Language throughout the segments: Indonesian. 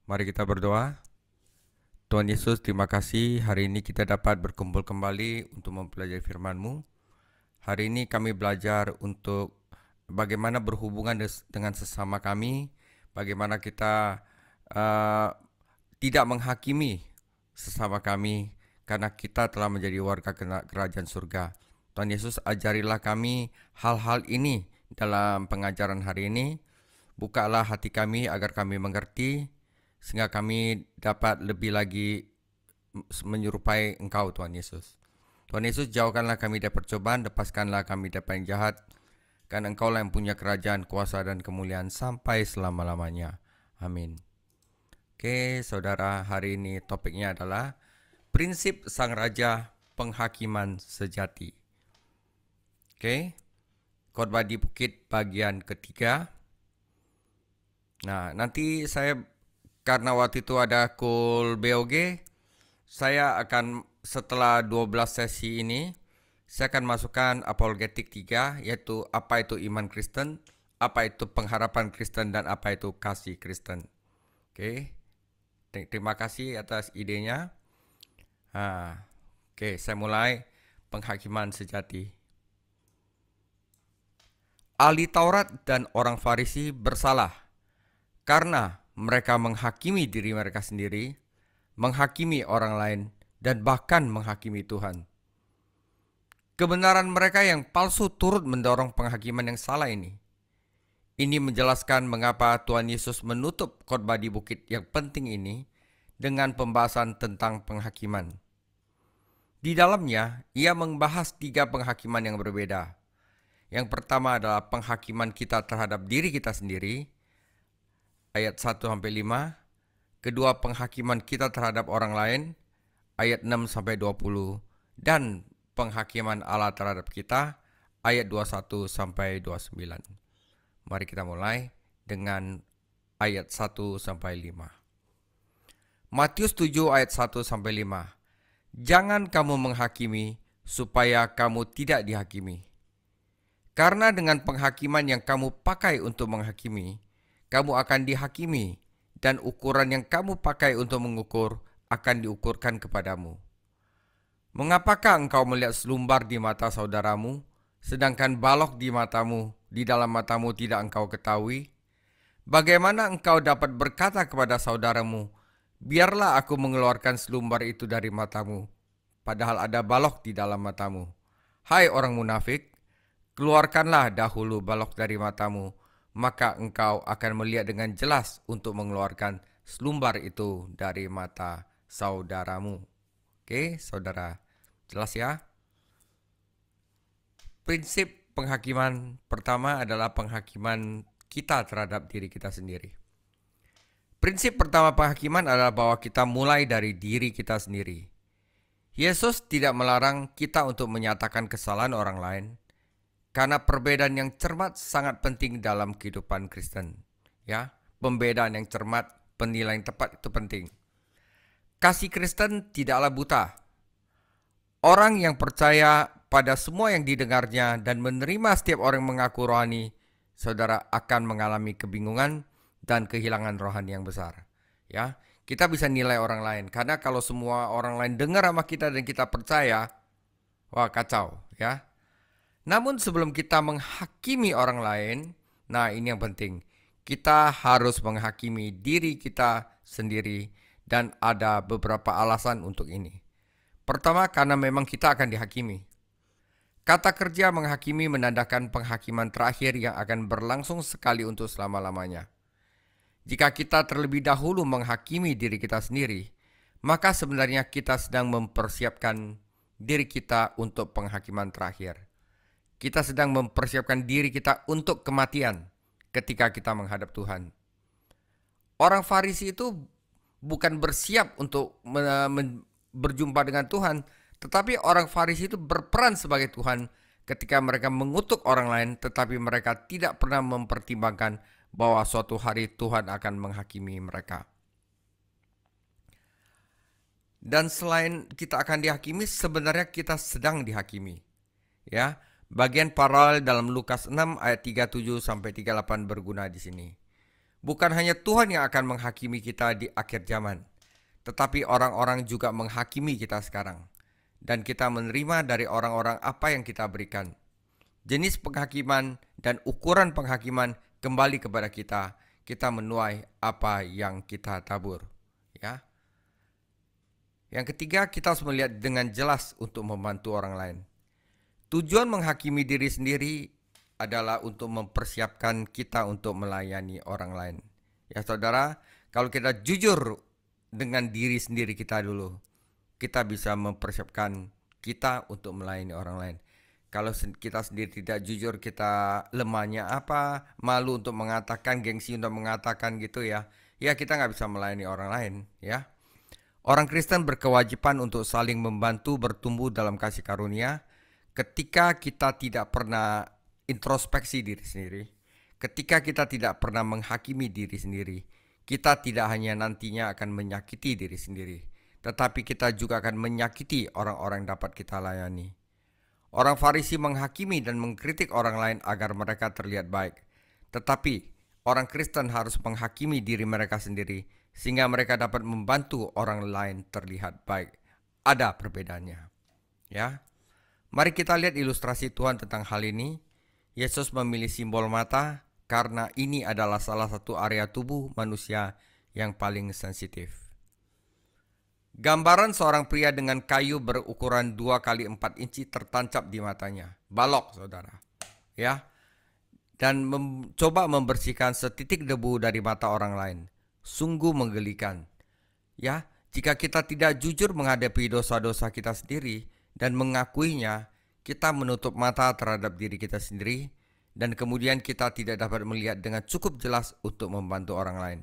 Mari kita berdoa. Tuhan Yesus, terima kasih hari ini kita dapat berkumpul kembali untuk mempelajari firman-Mu. Hari ini kami belajar untuk bagaimana berhubungan dengan sesama kami, bagaimana kita tidak menghakimi sesama kami karena kita telah menjadi warga kerajaan surga. Tuhan Yesus, ajarilah kami hal-hal ini dalam pengajaran hari ini. Bukalah hati kami agar kami mengerti, sehingga kami dapat lebih lagi menyerupai Engkau, Tuhan Yesus. Tuhan Yesus, jauhkanlah kami dari percobaan, lepaskanlah kami dari yang jahat, karena Engkaulah yang punya kerajaan, kuasa, dan kemuliaan sampai selama-lamanya. Amin. Oke, saudara, hari ini topiknya adalah prinsip Sang Raja Penghakiman Sejati. Oke, khotbah di bukit bagian ketiga. Nah, nanti saya, karena waktu itu ada call BOG, saya akan setelah 12 sesi ini, saya akan masukkan apologetik 3, yaitu apa itu iman Kristen, apa itu pengharapan Kristen, dan apa itu kasih Kristen. Oke, terima kasih atas idenya. Oke, saya mulai penghakiman sejati. Ahli Taurat dan orang Farisi bersalah karena mereka menghakimi diri mereka sendiri, menghakimi orang lain, dan bahkan menghakimi Tuhan. Kebenaran mereka yang palsu turut mendorong penghakiman yang salah ini. Ini menjelaskan mengapa Tuhan Yesus menutup khotbah di bukit yang penting ini dengan pembahasan tentang penghakiman. Di dalamnya, ia membahas 3 penghakiman yang berbeda. Yang pertama adalah penghakiman kita terhadap diri kita sendiri, ayat 1-5. Kedua, penghakiman kita terhadap orang lain, ayat 6-20. Dan penghakiman Allah terhadap kita, ayat 21-29. Mari kita mulai dengan ayat 1-5. Matius 7 ayat 1-5. Jangan kamu menghakimi supaya kamu tidak dihakimi. Karena dengan penghakiman yang kamu pakai untuk menghakimi, kamu akan dihakimi, dan ukuran yang kamu pakai untuk mengukur akan diukurkan kepadamu. Mengapakah engkau melihat selumbar di mata saudaramu, sedangkan balok di dalam matamu tidak engkau ketahui? Bagaimana engkau dapat berkata kepada saudaramu, biarlah aku mengeluarkan selumbar itu dari matamu, padahal ada balok di dalam matamu? Hai orang munafik, keluarkanlah dahulu balok dari matamu, maka engkau akan melihat dengan jelas untuk mengeluarkan selumbar itu dari mata saudaramu. Oke, saudara, jelas ya? Prinsip penghakiman pertama adalah penghakiman kita terhadap diri kita sendiri. Prinsip pertama penghakiman adalah bahwa kita mulai dari diri kita sendiri. Yesus tidak melarang kita untuk menyatakan kesalahan orang lain, karena perbedaan yang cermat sangat penting dalam kehidupan Kristen. Ya, pembedaan yang cermat, penilaian tepat itu penting. Kasih Kristen tidaklah buta. Orang yang percaya pada semua yang didengarnya dan menerima setiap orang yang mengaku rohani, saudara akan mengalami kebingungan dan kehilangan rohani yang besar. Ya, kita bisa nilai orang lain karena kalau semua orang lain dengar sama kita dan kita percaya, wah kacau, ya. Namun sebelum kita menghakimi orang lain, nah ini yang penting. Kita harus menghakimi diri kita sendiri dan ada beberapa alasan untuk ini. Pertama, karena memang kita akan dihakimi. Kata kerja menghakimi menandakan penghakiman terakhir yang akan berlangsung sekali untuk selama-lamanya. Jika kita terlebih dahulu menghakimi diri kita sendiri, maka sebenarnya kita sedang mempersiapkan diri kita untuk penghakiman terakhir. Kita sedang mempersiapkan diri kita untuk kematian ketika kita menghadap Tuhan. Orang Farisi itu bukan bersiap untuk berjumpa dengan Tuhan, tetapi orang Farisi itu berperan sebagai Tuhan ketika mereka mengutuk orang lain, tetapi mereka tidak pernah mempertimbangkan bahwa suatu hari Tuhan akan menghakimi mereka. Dan selain kita akan dihakimi, sebenarnya kita sedang dihakimi. Ya, bagian paralel dalam Lukas 6 ayat 37-38 berguna di sini. Bukan hanya Tuhan yang akan menghakimi kita di akhir zaman, tetapi orang-orang juga menghakimi kita sekarang. Dan kita menerima dari orang-orang apa yang kita berikan. Jenis penghakiman dan ukuran penghakiman kembali kepada kita. Kita menuai apa yang kita tabur. Ya. Yang ketiga, kita harus melihat dengan jelas untuk membantu orang lain. Tujuan menghakimi diri sendiri adalah untuk mempersiapkan kita untuk melayani orang lain. Ya saudara, kalau kita jujur dengan diri sendiri kita dulu, kita bisa mempersiapkan kita untuk melayani orang lain. Kalau kita sendiri tidak jujur, kita lemahnya apa, malu untuk mengatakan, gengsi untuk mengatakan gitu ya, ya kita nggak bisa melayani orang lain ya. Orang Kristen berkewajiban untuk saling membantu bertumbuh dalam kasih karunia ketika kita tidak pernah introspeksi diri sendiri, ketika kita tidak pernah menghakimi diri sendiri. Kita tidak hanya nantinya akan menyakiti diri sendiri, tetapi kita juga akan menyakiti orang-orang yang dapat kita layani. Orang Farisi menghakimi dan mengkritik orang lain agar mereka terlihat baik. Tetapi orang Kristen harus menghakimi diri mereka sendiri sehingga mereka dapat membantu orang lain terlihat baik. Ada perbedaannya. Ya. Mari kita lihat ilustrasi Tuhan tentang hal ini. Yesus memilih simbol mata karena ini adalah salah satu area tubuh manusia yang paling sensitif. Gambaran seorang pria dengan kayu berukuran 2 kali 4 inci tertancap di matanya. Balok, saudara. Ya. Dan coba membersihkan setitik debu dari mata orang lain. Sungguh menggelikan. Ya, jika kita tidak jujur menghadapi dosa-dosa kita sendiri dan mengakuinya, kita menutup mata terhadap diri kita sendiri dan kemudian kita tidak dapat melihat dengan cukup jelas untuk membantu orang lain.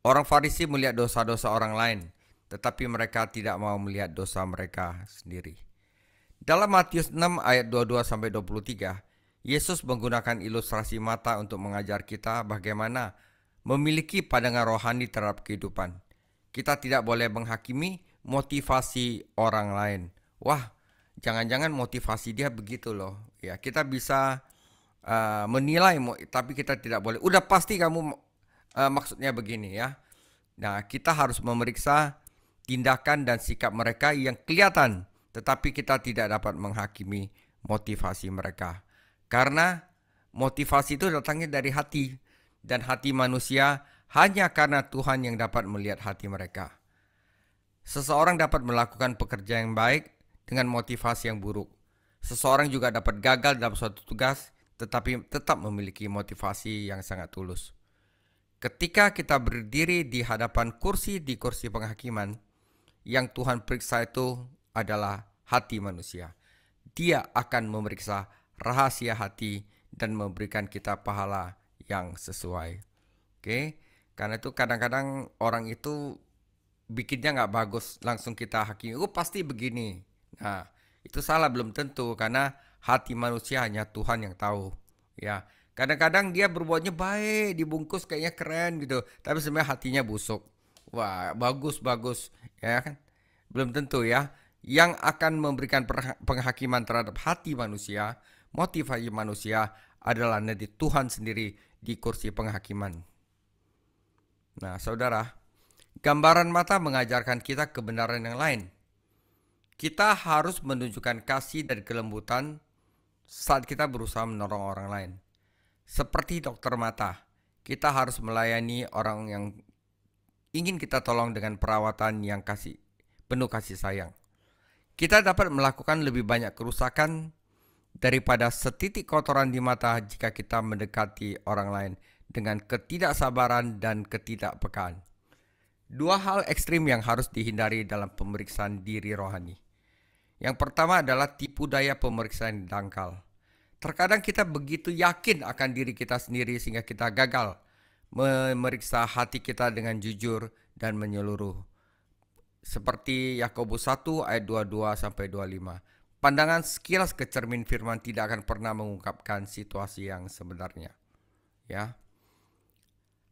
Orang Farisi melihat dosa-dosa orang lain, tetapi mereka tidak mau melihat dosa mereka sendiri. Dalam Matius 6 ayat 22-23, Yesus menggunakan ilustrasi mata untuk mengajar kita bagaimana memiliki pandangan rohani terhadap kehidupan. Kita tidak boleh menghakimi motivasi orang lain. Wah, jangan-jangan motivasi dia begitu loh. Ya, kita bisa menilai, tapi kita tidak boleh. Udah pasti kamu maksudnya begini ya. Nah, kita harus memeriksa tindakan dan sikap mereka yang kelihatan, tetapi kita tidak dapat menghakimi motivasi mereka. Karena motivasi itu datangnya dari hati, dan hati manusia hanya karena Tuhan yang dapat melihat hati mereka. Seseorang dapat melakukan pekerjaan yang baik dengan motivasi yang buruk. Seseorang juga dapat gagal dalam suatu tugas, tetapi tetap memiliki motivasi yang sangat tulus. Ketika kita berdiri di hadapan kursi penghakiman, yang Tuhan periksa itu adalah hati manusia. Dia akan memeriksa rahasia hati dan memberikan kita pahala yang sesuai. Oke, karena itu kadang-kadang orang itu bikinnya nggak bagus, langsung kita hakimi. Oh pasti begini. Nah itu salah, belum tentu, karena hati manusia hanya Tuhan yang tahu. Ya, kadang-kadang dia berbuatnya baik, dibungkus kayaknya keren gitu, tapi sebenarnya hatinya busuk. Wah bagus ya kan, belum tentu ya. Yang akan memberikan penghakiman terhadap hati manusia, motivasi manusia adalah nanti Tuhan sendiri di kursi penghakiman. Nah saudara, gambaran mata mengajarkan kita kebenaran yang lain. Kita harus menunjukkan kasih dan kelembutan saat kita berusaha menolong orang lain. Seperti dokter mata, kita harus melayani orang yang ingin kita tolong dengan perawatan yang penuh kasih sayang. Kita dapat melakukan lebih banyak kerusakan daripada setitik kotoran di mata jika kita mendekati orang lain dengan ketidaksabaran dan ketidakpekaan. Dua hal ekstrim yang harus dihindari dalam pemeriksaan diri rohani. Yang pertama adalah tipu daya pemeriksaan dangkal. Terkadang kita begitu yakin akan diri kita sendiri sehingga kita gagal memeriksa hati kita dengan jujur dan menyeluruh. Seperti Yakobus 1 ayat 22-25. Pandangan sekilas ke cermin firman tidak akan pernah mengungkapkan situasi yang sebenarnya. Ya.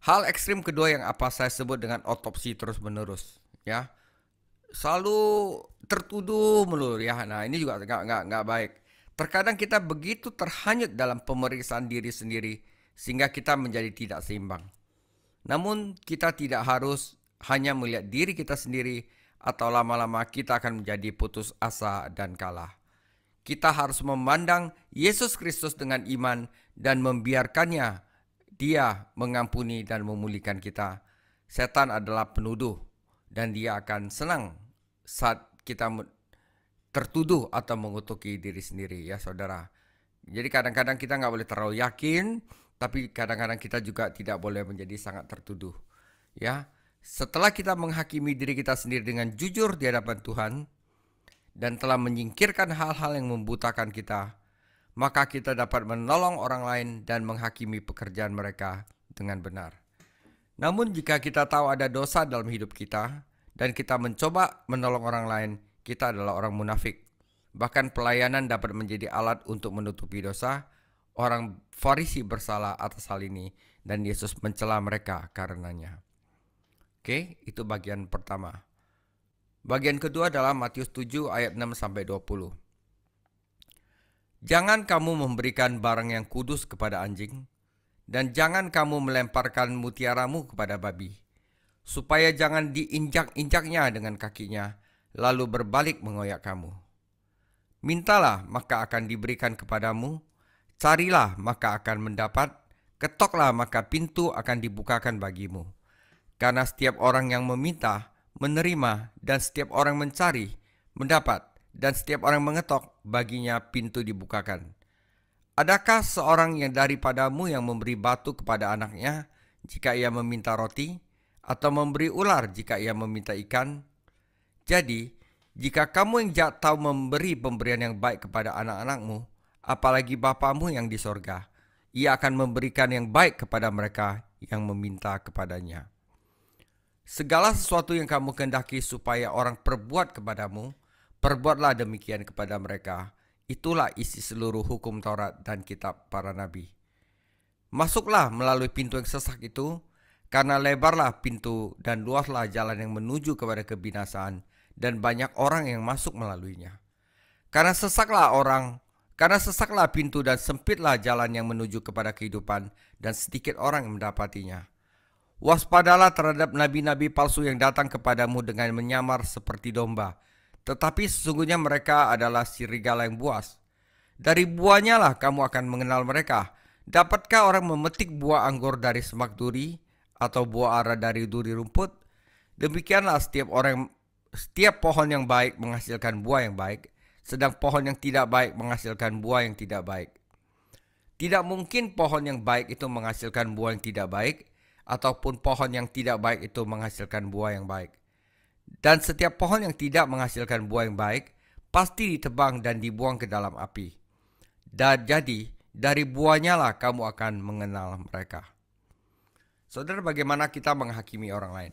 Hal ekstrim kedua yang apa saya sebut dengan otopsi terus-menerus, ya. Selalu tertuduh melulu ya. Nah, ini juga nggak baik. Terkadang kita begitu terhanyut dalam pemeriksaan diri sendiri sehingga kita menjadi tidak seimbang. Namun kita tidak harus hanya melihat diri kita sendiri atau lama-lama kita akan menjadi putus asa dan kalah. Kita harus memandang Yesus Kristus dengan iman dan membiarkannya Dia mengampuni dan memulihkan kita. Setan adalah penuduh dan dia akan senang saat kita tertuduh atau mengutuki diri sendiri, ya saudara. Jadi kadang-kadang kita nggak boleh terlalu yakin, tapi kadang-kadang kita juga tidak boleh menjadi sangat tertuduh. Ya, setelah kita menghakimi diri kita sendiri dengan jujur di hadapan Tuhan dan telah menyingkirkan hal-hal yang membutakan kita, maka kita dapat menolong orang lain dan menghakimi pekerjaan mereka dengan benar. Namun jika kita tahu ada dosa dalam hidup kita dan kita mencoba menolong orang lain, kita adalah orang munafik. Bahkan pelayanan dapat menjadi alat untuk menutupi dosa. Orang Farisi bersalah atas hal ini dan Yesus mencela mereka karenanya. Oke, itu bagian pertama. Bagian kedua adalah Matius 7 ayat 6-20. Jangan kamu memberikan barang yang kudus kepada anjing, dan jangan kamu melemparkan mutiaramu kepada babi, supaya jangan diinjak-injaknya dengan kakinya, lalu berbalik mengoyak kamu. Mintalah, maka akan diberikan kepadamu, carilah, maka akan mendapat, ketoklah, maka pintu akan dibukakan bagimu. Karena setiap orang yang meminta, menerima, dan setiap orang mencari, mendapat, dan setiap orang mengetok, baginya pintu dibukakan. Adakah seorang yang daripadamu yang memberi batu kepada anaknya jika ia meminta roti, atau memberi ular jika ia meminta ikan? Jadi, jika kamu yang jahat tahu memberi pemberian yang baik kepada anak-anakmu, apalagi Bapamu yang di sorga, Ia akan memberikan yang baik kepada mereka yang meminta kepadanya. Segala sesuatu yang kamu kehendaki supaya orang perbuat kepadamu, perbuatlah demikian kepada mereka. Itulah isi seluruh hukum Taurat dan kitab para nabi. Masuklah melalui pintu yang sesak itu, karena lebarlah pintu dan luaslah jalan yang menuju kepada kebinasaan, dan banyak orang yang masuk melaluinya. Karena sesaklah pintu dan sempitlah jalan yang menuju kepada kehidupan, dan sedikit orang yang mendapatinya. Waspadalah terhadap nabi-nabi palsu yang datang kepadamu dengan menyamar seperti domba, tetapi sesungguhnya mereka adalah serigala yang buas. Dari buahnya lah kamu akan mengenal mereka. Dapatkah orang memetik buah anggur dari semak duri, atau buah ara dari duri rumput? Demikianlah setiap pohon yang baik menghasilkan buah yang baik, sedang pohon yang tidak baik menghasilkan buah yang tidak baik. Tidak mungkin pohon yang baik itu menghasilkan buah yang tidak baik, ataupun pohon yang tidak baik itu menghasilkan buah yang baik. Dan setiap pohon yang tidak menghasilkan buah yang baik pasti ditebang dan dibuang ke dalam api. Dan jadi dari buahnya lah kamu akan mengenal mereka. Saudara, bagaimana kita menghakimi orang lain?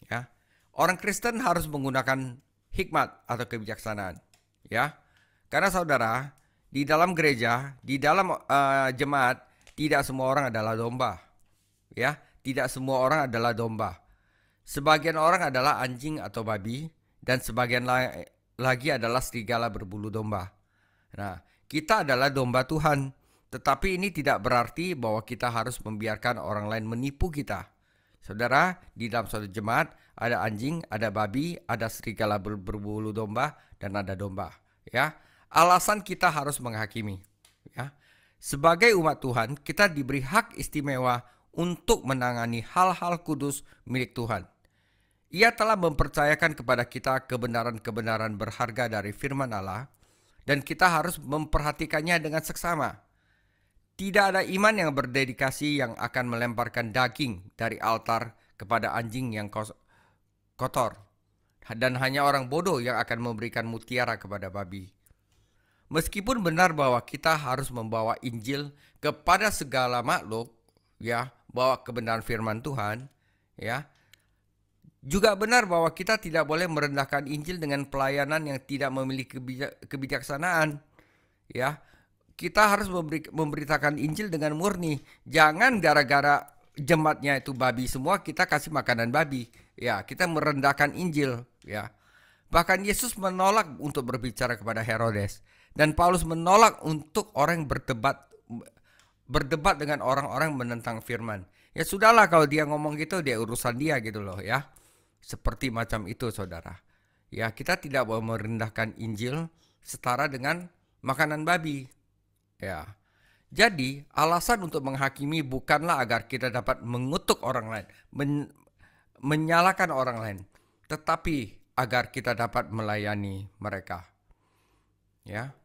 Ya, orang Kristen harus menggunakan hikmat atau kebijaksanaan. Ya, karena saudara, di dalam gereja, di dalam jemaat, tidak semua orang adalah domba. Ya, tidak semua orang adalah domba. Sebagian orang adalah anjing atau babi, dan sebagian lagi adalah serigala berbulu domba. Nah, kita adalah domba Tuhan, tetapi ini tidak berarti bahwa kita harus membiarkan orang lain menipu kita. Saudara, di dalam suatu jemaat ada anjing, ada babi, ada serigala berbulu domba, dan ada domba. Ya, alasan kita harus menghakimi. Ya, sebagai umat Tuhan, kita diberi hak istimewa untuk menangani hal-hal kudus milik Tuhan. Ia telah mempercayakan kepada kita kebenaran-kebenaran berharga dari firman Allah, dan kita harus memperhatikannya dengan seksama. Tidak ada iman yang berdedikasi yang akan melemparkan daging dari altar kepada anjing yang kotor, dan hanya orang bodoh yang akan memberikan mutiara kepada babi. Meskipun benar bahwa kita harus membawa Injil kepada segala makhluk, ya, bawa kebenaran firman Tuhan, ya, juga benar bahwa kita tidak boleh merendahkan Injil dengan pelayanan yang tidak memiliki kebijaksanaan. Ya, kita harus memberitakan Injil dengan murni. Jangan gara-gara jemaatnya itu babi semua kita kasih makanan babi. Ya, kita merendahkan Injil. Ya, bahkan Yesus menolak untuk berbicara kepada Herodes, dan Paulus menolak untuk orang berdebat dengan orang-orang menentang firman. Ya sudahlah kalau dia ngomong gitu, dia urusan dia gitu loh ya. Seperti macam itu saudara. Ya kita tidak mau merendahkan Injil setara dengan makanan babi. Ya. Jadi alasan untuk menghakimi bukanlah agar kita dapat mengutuk orang lain, menyalahkan orang lain, tetapi agar kita dapat melayani mereka. Ya.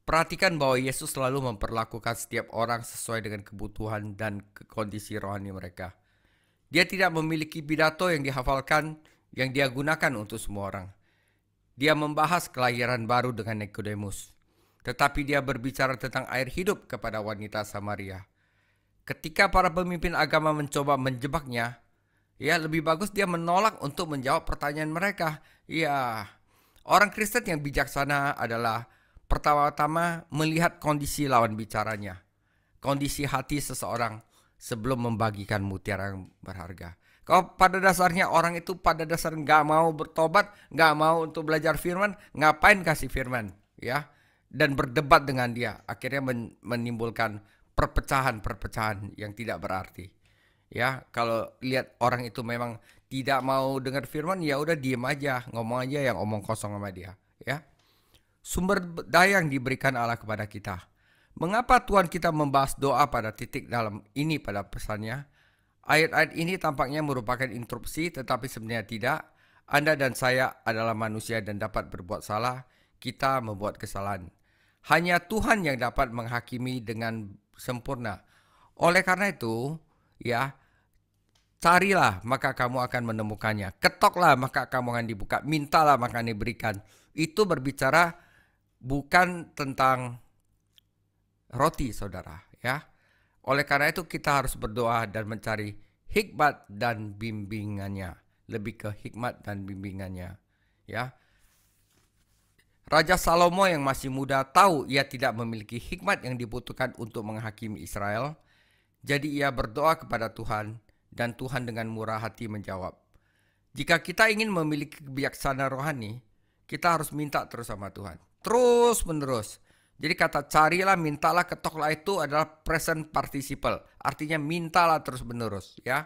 Perhatikan bahwa Yesus selalu memperlakukan setiap orang sesuai dengan kebutuhan dan kondisi rohani mereka. Dia tidak memiliki pidato yang dihafalkan yang dia gunakan untuk semua orang. Dia membahas kelahiran baru dengan Nikodemus, tetapi dia berbicara tentang air hidup kepada wanita Samaria. Ketika para pemimpin agama mencoba menjebaknya, ya lebih bagus dia menolak untuk menjawab pertanyaan mereka. Ya, orang Kristen yang bijaksana adalah pertama-tama melihat kondisi lawan bicaranya, kondisi hati seseorang sebelum membagikan mutiara yang berharga. Kalau pada dasarnya orang itu pada dasarnya nggak mau bertobat, nggak mau untuk belajar firman, ngapain kasih firman, ya? Dan berdebat dengan dia, akhirnya menimbulkan perpecahan-perpecahan yang tidak berarti. Ya, kalau lihat orang itu memang tidak mau dengar firman, ya udah diem aja, ngomong aja yang omong kosong sama dia, ya. Sumber daya yang diberikan Allah kepada kita. Mengapa Tuhan kita membahas doa pada titik dalam ini pada pesannya? Ayat-ayat ini tampaknya merupakan interupsi, tetapi sebenarnya tidak. Anda dan saya adalah manusia dan dapat berbuat salah. Kita membuat kesalahan. Hanya Tuhan yang dapat menghakimi dengan sempurna. Oleh karena itu, ya, carilah maka kamu akan menemukannya. Ketoklah maka kamu akan dibuka. Mintalah maka akan diberikan. Itu berbicara bukan tentang roti, saudara, ya. Oleh karena itu kita harus berdoa dan mencari hikmat dan bimbingannya. Lebih ke hikmat dan bimbingannya, ya. Raja Salomo yang masih muda tahu ia tidak memiliki hikmat yang dibutuhkan untuk menghakimi Israel. Jadi ia berdoa kepada Tuhan dan Tuhan dengan murah hati menjawab. Jika kita ingin memiliki kebijaksanaan rohani, kita harus minta terus sama Tuhan. Terus menerus. Jadi kata carilah, mintalah, ketoklah itu adalah present participle. Artinya mintalah terus menerus, ya.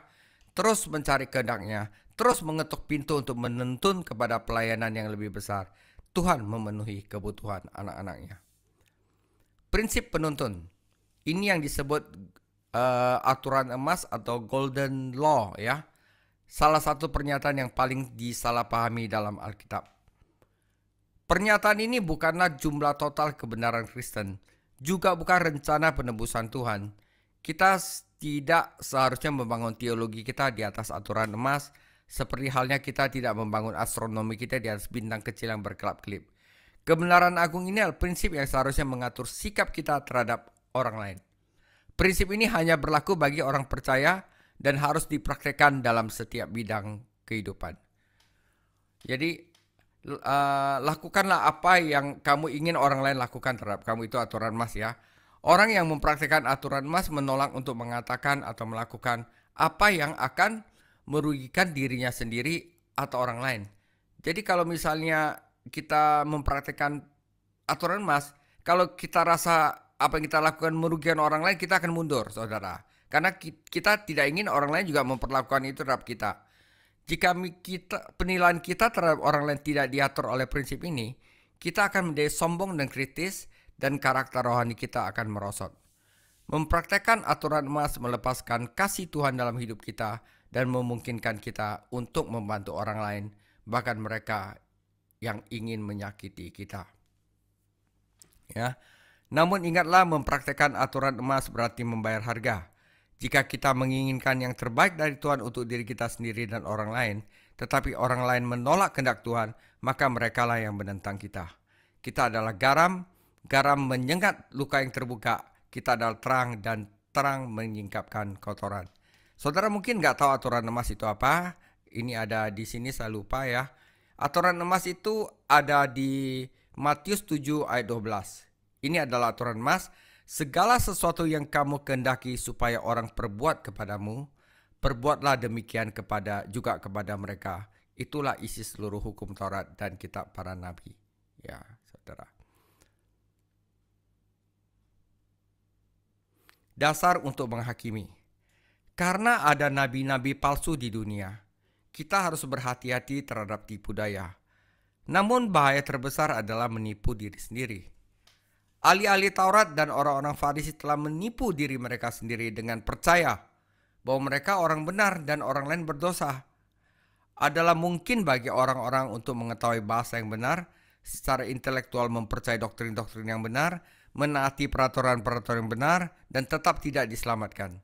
Terus mencari kehendaknya, terus mengetuk pintu untuk menuntun kepada pelayanan yang lebih besar. Tuhan memenuhi kebutuhan anak-anaknya. Prinsip penuntun. Ini yang disebut aturan emas atau golden law, ya. Salah satu pernyataan yang paling disalahpahami dalam Alkitab. Pernyataan ini bukanlah jumlah total kebenaran Kristen, juga bukan rencana penebusan Tuhan. Kita tidak seharusnya membangun teologi kita di atas aturan emas, seperti halnya kita tidak membangun astronomi kita di atas bintang kecil yang berkelap-kelip. Kebenaran agung ini adalah prinsip yang seharusnya mengatur sikap kita terhadap orang lain. Prinsip ini hanya berlaku bagi orang percaya dan harus dipraktekkan dalam setiap bidang kehidupan. Jadi, lakukanlah apa yang kamu ingin orang lain lakukan terhadap kamu, itu aturan emas, ya. Orang yang mempraktikkan aturan emas menolak untuk mengatakan atau melakukan apa yang akan merugikan dirinya sendiri atau orang lain. Jadi kalau misalnya kita mempraktikkan aturan emas, kalau kita rasa apa yang kita lakukan merugikan orang lain, kita akan mundur, saudara. Karena kita tidak ingin orang lain juga memperlakukan itu terhadap kita. Jika penilaian kita terhadap orang lain tidak diatur oleh prinsip ini, kita akan menjadi sombong dan kritis dan karakter rohani kita akan merosot. Mempraktekkan aturan emas melepaskan kasih Tuhan dalam hidup kita dan memungkinkan kita untuk membantu orang lain, bahkan mereka yang ingin menyakiti kita. Ya. Namun ingatlah, mempraktekkan aturan emas berarti membayar harga. Jika kita menginginkan yang terbaik dari Tuhan untuk diri kita sendiri dan orang lain, tetapi orang lain menolak kehendak Tuhan, maka merekalah yang menentang kita. Kita adalah garam, garam menyengat luka yang terbuka. Kita adalah terang dan terang menyingkapkan kotoran. Saudara mungkin nggak tahu aturan emas itu apa. Ini ada di sini, saya lupa ya. Aturan emas itu ada di Matius 7 ayat 12. Ini adalah aturan emas. Segala sesuatu yang kamu kehendaki supaya orang perbuat kepadamu, perbuatlah demikian juga kepada mereka. Itulah isi seluruh hukum Taurat dan kitab para nabi. Ya, saudara. Dasar untuk menghakimi. Karena ada nabi-nabi palsu di dunia, kita harus berhati-hati terhadap tipu daya. Namun bahaya terbesar adalah menipu diri sendiri. Ahli-ahli Taurat dan orang-orang Farisi telah menipu diri mereka sendiri dengan percaya bahwa mereka orang benar dan orang lain berdosa. Adalah mungkin bagi orang-orang untuk mengetahui bahasa yang benar, secara intelektual mempercayai doktrin-doktrin yang benar, menaati peraturan-peraturan yang benar, dan tetap tidak diselamatkan.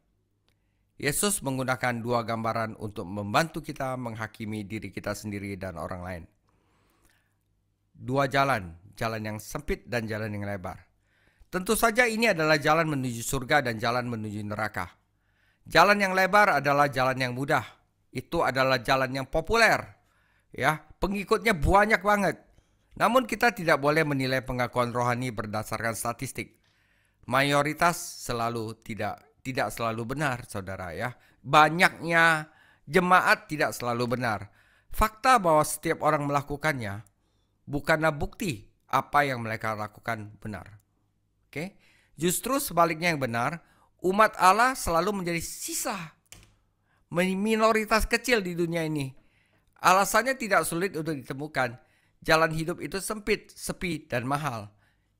Yesus menggunakan dua gambaran untuk membantu kita menghakimi diri kita sendiri dan orang lain. Dua jalan, jalan yang sempit dan jalan yang lebar. Tentu saja ini adalah jalan menuju surga dan jalan menuju neraka. Jalan yang lebar adalah jalan yang mudah. Itu adalah jalan yang populer. Ya, pengikutnya banyak banget. Namun kita tidak boleh menilai pengakuan rohani berdasarkan statistik. Mayoritas selalu tidak selalu benar, saudara ya. Banyaknya jemaat tidak selalu benar. Fakta bahwa setiap orang melakukannya bukanlah bukti apa yang mereka lakukan benar. Oke? Justru sebaliknya yang benar, umat Allah selalu menjadi sisa, minoritas kecil di dunia ini. Alasannya tidak sulit untuk ditemukan. Jalan hidup itu sempit, sepi, dan mahal.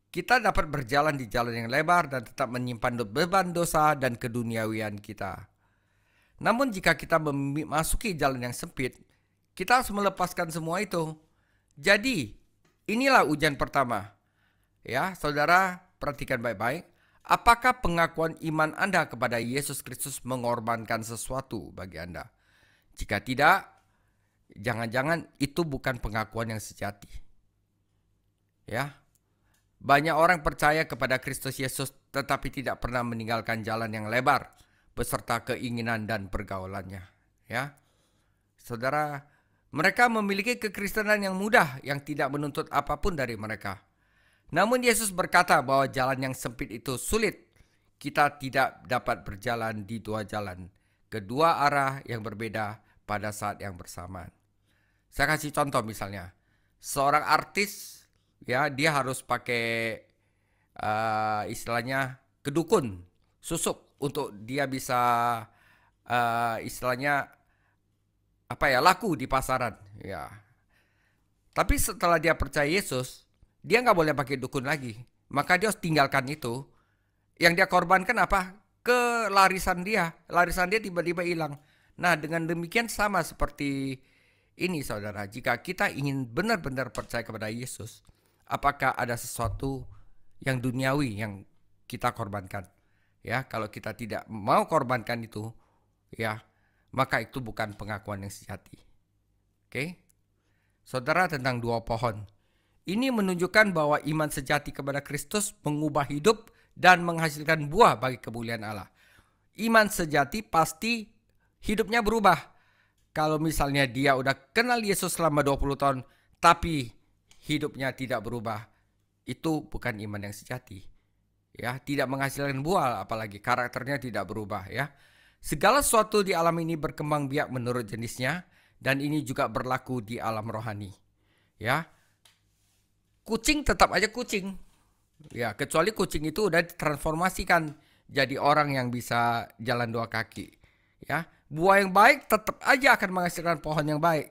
Kita dapat berjalan di jalan yang lebar dan tetap menyimpan beban dosa dan keduniawian kita. Namun jika kita memasuki jalan yang sempit, kita harus melepaskan semua itu. Jadi, inilah ujian pertama. Ya, saudara, perhatikan baik-baik. Apakah pengakuan iman Anda kepada Yesus Kristus mengorbankan sesuatu bagi Anda? Jika tidak, jangan-jangan itu bukan pengakuan yang sejati. Ya. Banyak orang percaya kepada Kristus Yesus tetapi tidak pernah meninggalkan jalan yang lebar beserta keinginan dan pergaulannya, ya. Saudara, mereka memiliki kekristenan yang mudah yang tidak menuntut apapun dari mereka. Namun Yesus berkata bahwa jalan yang sempit itu sulit. Kita tidak dapat berjalan di dua jalan, kedua arah yang berbeda pada saat yang bersamaan. Saya kasih contoh misalnya, seorang artis, ya, dia harus pakai istilahnya kedukun, susuk untuk dia bisa istilahnya laku di pasaran, ya. Tapi setelah dia percaya Yesus, dia nggak boleh pakai dukun lagi. Maka dia harus tinggalkan itu. Yang dia korbankan apa? Kelarisan dia. Larisan dia tiba-tiba hilang. Nah, dengan demikian sama seperti ini, saudara. Jika kita ingin benar-benar percaya kepada Yesus, apakah ada sesuatu yang duniawi yang kita korbankan? Ya, kalau kita tidak mau korbankan itu, ya, maka itu bukan pengakuan yang sejati. Oke? Saudara, tentang dua pohon. Ini menunjukkan bahwa iman sejati kepada Kristus mengubah hidup dan menghasilkan buah bagi kemuliaan Allah. Iman sejati pasti hidupnya berubah. Kalau misalnya dia udah kenal Yesus selama 20 tahun, tapi hidupnya tidak berubah, itu bukan iman yang sejati. Ya, tidak menghasilkan buah, apalagi karakternya tidak berubah, ya. Segala sesuatu di alam ini berkembang biak menurut jenisnya, dan ini juga berlaku di alam rohani. Ya. Kucing tetap aja kucing. Ya, kecuali kucing itu udah ditransformasikan jadi orang yang bisa jalan dua kaki. Ya, buah yang baik tetap aja akan menghasilkan pohon yang baik.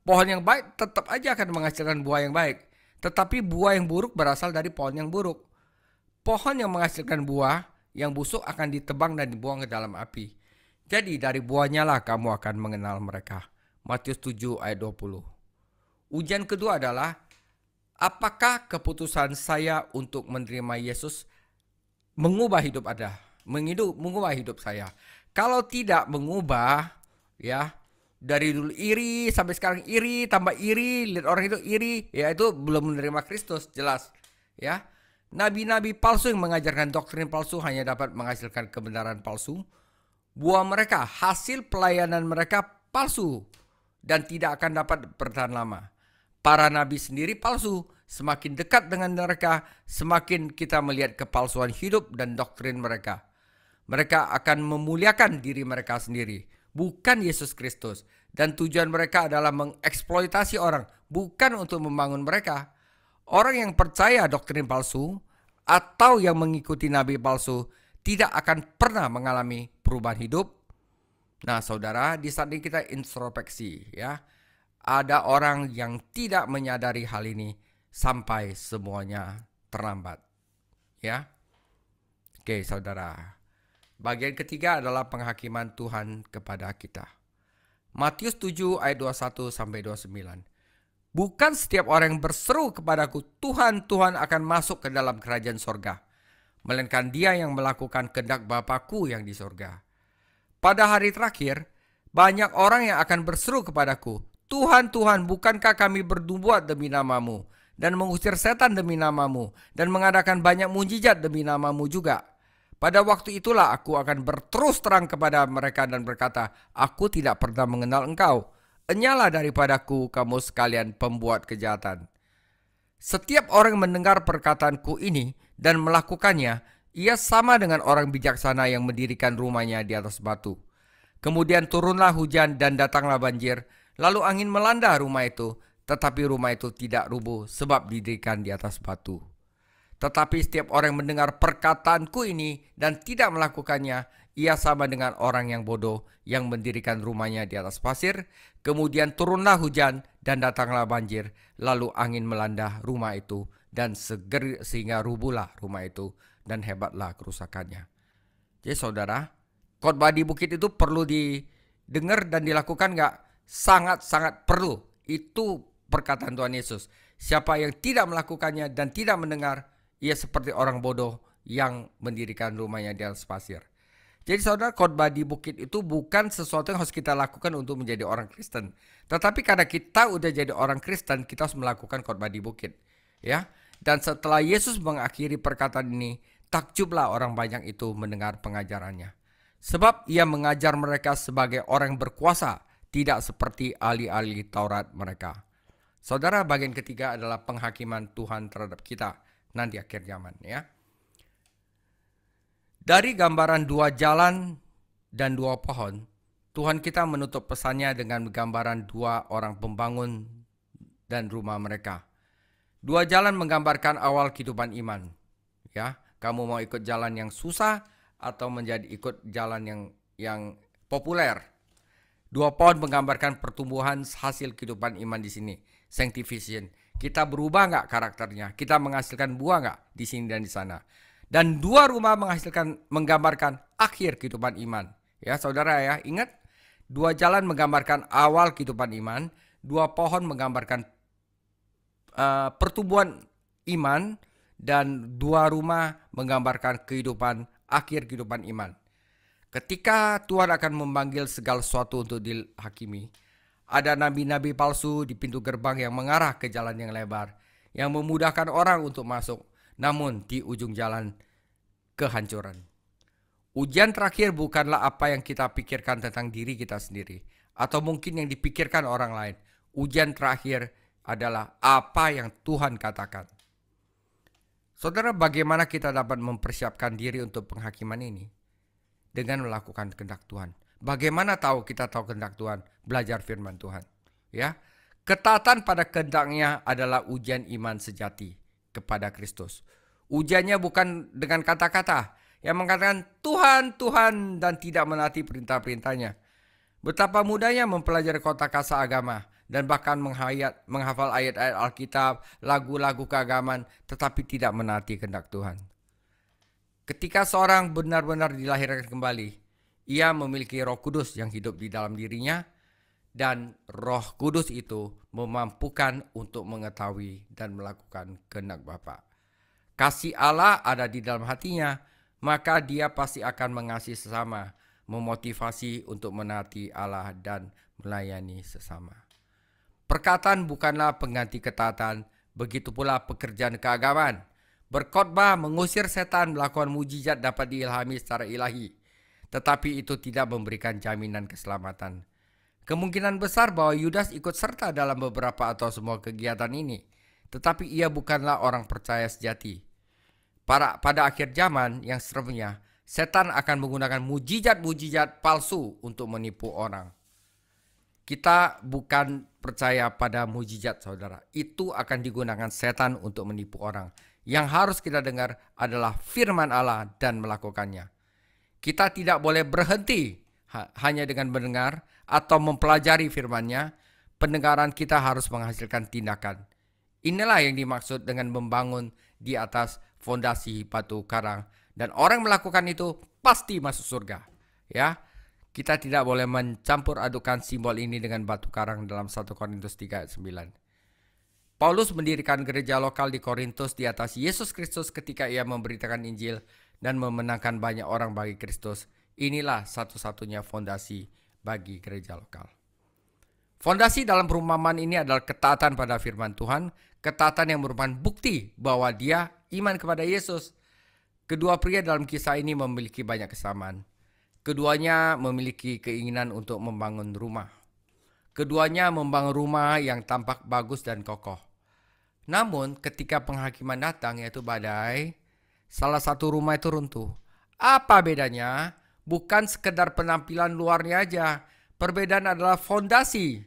Pohon yang baik tetap aja akan menghasilkan buah yang baik. Tetapi buah yang buruk berasal dari pohon yang buruk. Pohon yang menghasilkan buah yang busuk akan ditebang dan dibuang ke dalam api. Jadi dari buahnya lah kamu akan mengenal mereka. Matius 7 ayat 20. Ujian kedua adalah, apakah keputusan saya untuk menerima Yesus mengubah hidup Anda? Mengubah hidup saya. Kalau tidak mengubah, ya, dari dulu iri sampai sekarang iri, tambah iri, lihat orang itu iri, ya itu belum menerima Kristus, jelas. Ya, nabi-nabi palsu yang mengajarkan doktrin palsu hanya dapat menghasilkan kebenaran palsu. Buah mereka, hasil pelayanan mereka palsu dan tidak akan dapat bertahan lama. Para nabi sendiri palsu. Semakin dekat dengan mereka, semakin kita melihat kepalsuan hidup dan doktrin mereka. Mereka akan memuliakan diri mereka sendiri, bukan Yesus Kristus. Dan tujuan mereka adalah mengeksploitasi orang, bukan untuk membangun mereka. Orang yang percaya doktrin palsu atau yang mengikuti nabi palsu tidak akan pernah mengalami perubahan hidup. Nah, saudara, di saat ini kita introspeksi ya. Ada orang yang tidak menyadari hal ini sampai semuanya terlambat. Ya. Oke, saudara. Bagian ketiga adalah penghakiman Tuhan kepada kita. Matius 7 ayat 21 sampai 29. Bukan setiap orang yang berseru kepadaku, Tuhan, Tuhan akan masuk ke dalam kerajaan sorga, melainkan dia yang melakukan kehendak Bapa-Ku yang di sorga. Pada hari terakhir, banyak orang yang akan berseru kepadaku, Tuhan, Tuhan, bukankah kami berbuat demi nama-Mu, dan mengusir setan demi nama-Mu, dan mengadakan banyak mujizat demi nama-Mu juga? Pada waktu itulah aku akan berterus terang kepada mereka dan berkata, aku tidak pernah mengenal engkau. Enyalah daripadaku kamu sekalian pembuat kejahatan. Setiap orang mendengar perkataanku ini dan melakukannya, ia sama dengan orang bijaksana yang mendirikan rumahnya di atas batu. Kemudian turunlah hujan dan datanglah banjir, lalu angin melanda rumah itu, tetapi rumah itu tidak rubuh sebab didirikan di atas batu. Tetapi setiap orang yang mendengar perkataanku ini dan tidak melakukannya, ia sama dengan orang yang bodoh yang mendirikan rumahnya di atas pasir. Kemudian turunlah hujan dan datanglah banjir, lalu angin melanda rumah itu dan sehingga rubuhlah rumah itu dan hebatlah kerusakannya. Jadi saudara, khotbah di bukit itu perlu didengar dan dilakukan nggak? Sangat-sangat perlu. Itu perkataan Tuhan Yesus. Siapa yang tidak melakukannya dan tidak mendengar, ia seperti orang bodoh yang mendirikan rumahnya di atas pasir. Jadi saudara, khotbah di bukit itu bukan sesuatu yang harus kita lakukan untuk menjadi orang Kristen. Tetapi karena kita udah jadi orang Kristen, kita harus melakukan khotbah di bukit. Ya. Dan setelah Yesus mengakhiri perkataan ini, takjublah orang banyak itu mendengar pengajarannya. Sebab ia mengajar mereka sebagai orang yang berkuasa, tidak seperti ahli-ahli Taurat mereka. Saudara, bagian ketiga adalah penghakiman Tuhan terhadap kita nanti akhir zaman ya. Dari gambaran dua jalan dan dua pohon, Tuhan kita menutup pesannya dengan gambaran dua orang pembangun dan rumah mereka. Dua jalan menggambarkan awal kehidupan iman. Ya, kamu mau ikut jalan yang susah atau ikut jalan yang populer. Dua pohon menggambarkan pertumbuhan hasil kehidupan iman di sini, sanctification. Kita berubah nggak karakternya? Kita menghasilkan buah nggak di sini dan di sana? Dan dua rumah menggambarkan akhir kehidupan iman. Ya saudara ya, ingat. Dua jalan menggambarkan awal kehidupan iman. Dua pohon menggambarkan pertumbuhan iman. Dan dua rumah menggambarkan akhir kehidupan iman. Ketika Tuhan akan memanggil segala sesuatu untuk dihakimi, ada nabi-nabi palsu di pintu gerbang yang mengarah ke jalan yang lebar, yang memudahkan orang untuk masuk, namun di ujung jalan kehancuran. Ujian terakhir bukanlah apa yang kita pikirkan tentang diri kita sendiri, atau mungkin yang dipikirkan orang lain. Ujian terakhir adalah apa yang Tuhan katakan. Saudara, bagaimana kita dapat mempersiapkan diri untuk penghakiman ini? Dengan melakukan kehendak Tuhan. Bagaimana kita tahu kehendak Tuhan? Belajar firman Tuhan. Ya, ketaatan pada kehendaknya adalah ujian iman sejati kepada Kristus. Ujiannya bukan dengan kata-kata yang mengatakan Tuhan, Tuhan dan tidak menaati perintah-perintahnya. Betapa mudahnya mempelajari kotak-kata agama dan bahkan menghafal ayat-ayat Alkitab, lagu-lagu keagamaan, tetapi tidak menaati kehendak Tuhan. Ketika seorang benar-benar dilahirkan kembali, ia memiliki Roh Kudus yang hidup di dalam dirinya, dan Roh Kudus itu memampukan untuk mengetahui dan melakukan kehendak Bapa. Kasih Allah ada di dalam hatinya, maka dia pasti akan mengasihi sesama, memotivasi untuk menaati Allah dan melayani sesama. Perkataan bukanlah pengganti ketaatan, begitu pula pekerjaan keagamaan. Berkhotbah, mengusir setan, melakukan mujizat dapat diilhami secara ilahi. Tetapi itu tidak memberikan jaminan keselamatan. Kemungkinan besar bahwa Yudas ikut serta dalam beberapa atau semua kegiatan ini. Tetapi ia bukanlah orang percaya sejati. Pada akhir zaman yang seremnya, setan akan menggunakan mujizat-mujizat palsu untuk menipu orang. Kita bukan percaya pada mujizat, saudara. Itu akan digunakan setan untuk menipu orang. Yang harus kita dengar adalah firman Allah dan melakukannya. Kita tidak boleh berhenti hanya dengan mendengar atau mempelajari firman-Nya. Pendengaran kita harus menghasilkan tindakan. Inilah yang dimaksud dengan membangun di atas fondasi batu karang. Dan orang melakukan itu pasti masuk surga. Ya, kita tidak boleh mencampur adukan simbol ini dengan batu karang dalam 1 Korintus 3 ayat 9. Paulus mendirikan gereja lokal di Korintus di atas Yesus Kristus ketika ia memberitakan Injil dan memenangkan banyak orang bagi Kristus. Inilah satu-satunya fondasi bagi gereja lokal. Fondasi dalam perumpamaan ini adalah ketaatan pada firman Tuhan, ketaatan yang merupakan bukti bahwa dia iman kepada Yesus. Kedua pria dalam kisah ini memiliki banyak kesamaan. Keduanya memiliki keinginan untuk membangun rumah. Keduanya membangun rumah yang tampak bagus dan kokoh. Namun ketika penghakiman datang, yaitu badai, salah satu rumah itu runtuh. Apa bedanya? Bukan sekedar penampilan luarnya aja. Perbedaan adalah fondasi.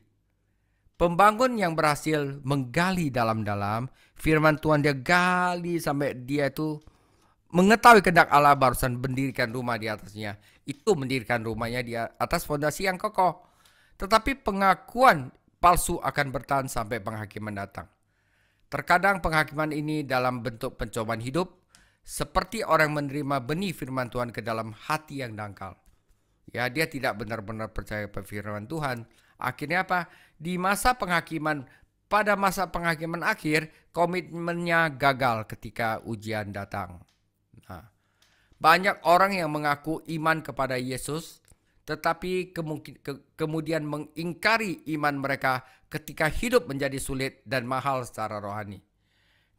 Pembangun yang berhasil menggali dalam-dalam firman Tuhan, dia gali sampai dia itu mengetahui kehendak Allah, barusan mendirikan rumah di atasnya. Itu mendirikan rumahnya di atas fondasi yang kokoh. Tetapi pengakuan palsu akan bertahan sampai penghakiman datang. Terkadang penghakiman ini dalam bentuk pencobaan hidup, seperti orang menerima benih firman Tuhan ke dalam hati yang dangkal. Ya, dia tidak benar-benar percaya pada firman Tuhan. Akhirnya apa? Di masa penghakiman, pada masa penghakiman akhir, komitmennya gagal ketika ujian datang. Nah, banyak orang yang mengaku iman kepada Yesus, tetapi kemudian mengingkari iman mereka ketika hidup menjadi sulit dan mahal secara rohani.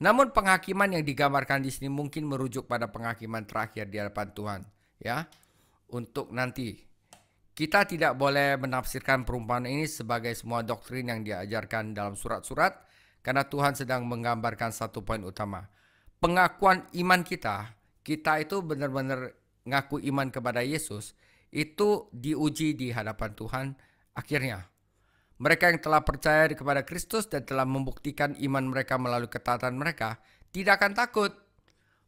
Namun penghakiman yang digambarkan di sini mungkin merujuk pada penghakiman terakhir di hadapan Tuhan, ya. Untuk nanti. Kita tidak boleh menafsirkan perumpamaan ini sebagai semua doktrin yang diajarkan dalam surat-surat, karena Tuhan sedang menggambarkan satu poin utama. Pengakuan iman kita itu benar-benar ngaku iman kepada Yesus, itu diuji di hadapan Tuhan akhirnya. Mereka yang telah percaya kepada Kristus dan telah membuktikan iman mereka melalui ketaatan mereka, tidak akan takut.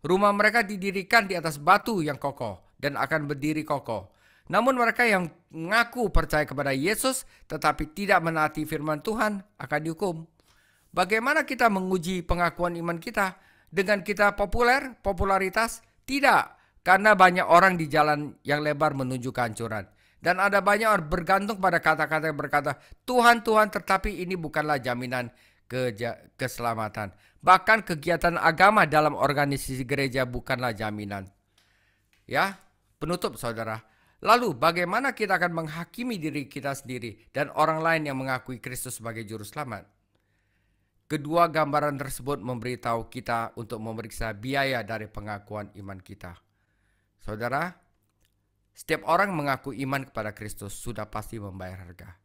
Rumah mereka didirikan di atas batu yang kokoh dan akan berdiri kokoh. Namun mereka yang mengaku percaya kepada Yesus tetapi tidak menaati firman Tuhan akan dihukum. Bagaimana kita menguji pengakuan iman kita? Dengan kita popularitas? Tidak. Karena banyak orang di jalan yang lebar menuju kehancuran. Dan ada banyak orang bergantung pada kata-kata yang berkata, Tuhan, Tuhan, tetapi ini bukanlah jaminan keselamatan. Bahkan kegiatan agama dalam organisasi gereja bukanlah jaminan. Ya, penutup saudara. Lalu bagaimana kita akan menghakimi diri kita sendiri dan orang lain yang mengakui Kristus sebagai juru selamat? Kedua gambaran tersebut memberitahu kita untuk memeriksa biaya dari pengakuan iman kita. Saudara, setiap orang mengaku iman kepada Kristus sudah pasti membayar harga.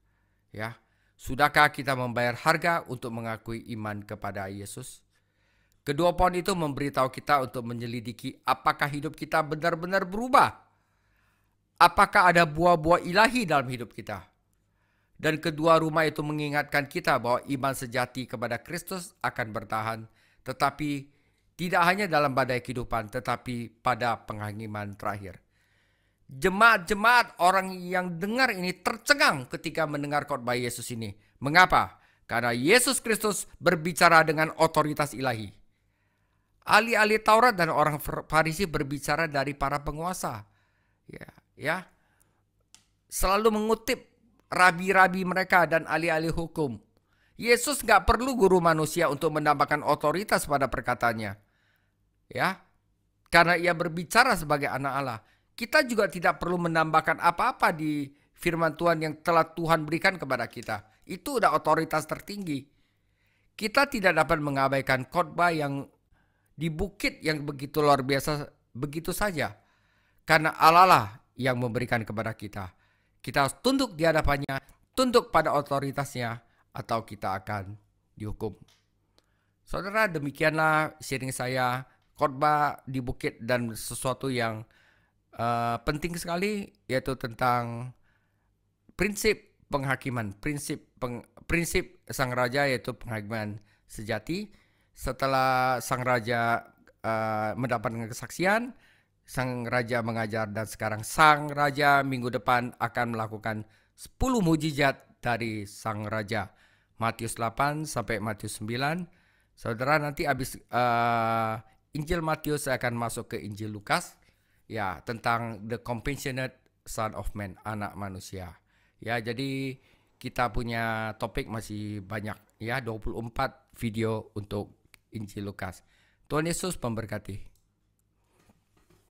Ya, sudahkah kita membayar harga untuk mengakui iman kepada Yesus? Kedua poin itu memberitahu kita untuk menyelidiki apakah hidup kita benar-benar berubah. Apakah ada buah-buah ilahi dalam hidup kita? Dan kedua rumah itu mengingatkan kita bahwa iman sejati kepada Kristus akan bertahan, tetapi tidak hanya dalam badai kehidupan, tetapi pada penghakiman terakhir. Jemaat-jemaat orang yang dengar ini tercengang ketika mendengar khotbah Yesus ini. Mengapa? Karena Yesus Kristus berbicara dengan otoritas ilahi. Ahli-ahli Taurat dan orang Farisi berbicara dari para penguasa. Ya, selalu mengutip rabi-rabi mereka dan ahli-ahli hukum. Yesus nggak perlu guru manusia untuk menambahkan otoritas pada perkataannya. Ya, karena ia berbicara sebagai anak Allah. Kita juga tidak perlu menambahkan apa-apa di firman Tuhan yang telah Tuhan berikan kepada kita. Itu udah otoritas tertinggi. Kita tidak dapat mengabaikan khotbah yang di bukit yang begitu luar biasa begitu saja. Karena Allah lah yang memberikan kepada kita. Kita harus tunduk di hadapannya, tunduk pada otoritasnya, atau kita akan dihukum. Saudara, demikianlah sharing saya khotbah di bukit dan sesuatu yang penting sekali, yaitu tentang prinsip penghakiman, prinsip sang raja, yaitu penghakiman sejati. Setelah sang raja mendapatkan kesaksian, Sang Raja mengajar, dan sekarang Sang Raja minggu depan akan melakukan 10 mujizat dari Sang Raja. Matius 8 sampai Matius 9. Saudara, nanti habis Injil Matius saya akan masuk ke Injil Lukas, ya, tentang the compassionate Son of Man, anak manusia. Ya, jadi kita punya topik masih banyak, ya, 24 video untuk Injil Lukas. Tuhan Yesus memberkati.